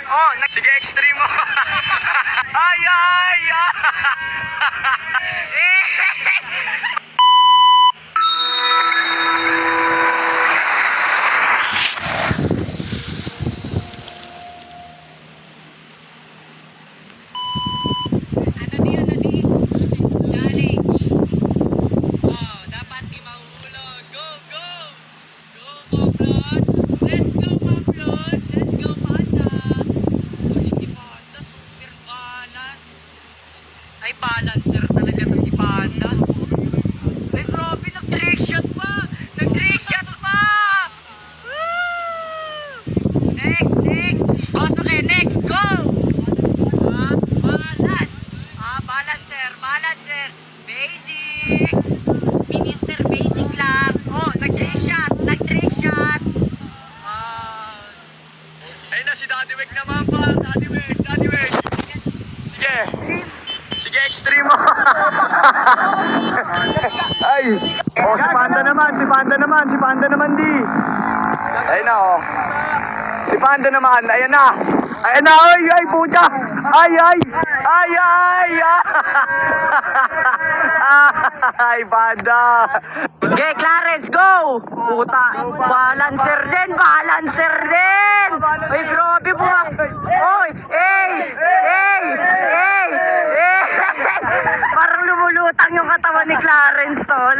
Oh, sige, extreme mo. Ay, ay, ay. Challenge. Oh, dapat di mahulog. Go, go! Go, Pablon! Let's go, Pablon! Let's go, Panda! Oh, hindi Panda, super balance. Ay, balancer talaga to si Panda. Ay, grabe, nag-trick shot pa! Nag-trick shot pa! Woo! Next, next! Kosuke, next, go! Balance! Balancer, balancer! Basic! Minister, basic lang! Oh, nag-trick shot! Nag-trick shot! Ayun na si Daddy Wig naman pa. Daddy Wig, Daddy Wig. Sige. Sige, extreme mo. Ay. Oh, si Panda naman, si Panda naman, si Panda naman di. Ayun na oh. Si Panda naman, ayan na. Ayan na, ay, ay, puta. Ay, ay. Ay, ay, ay. Ay, Panda. Okay, Clarence, go! Puta, balancer din, balancer din! Ay, grabe po! Oy, hey! Hey! Hey! Hey! Parang lumulutang yung katawan ni Clarence, tol.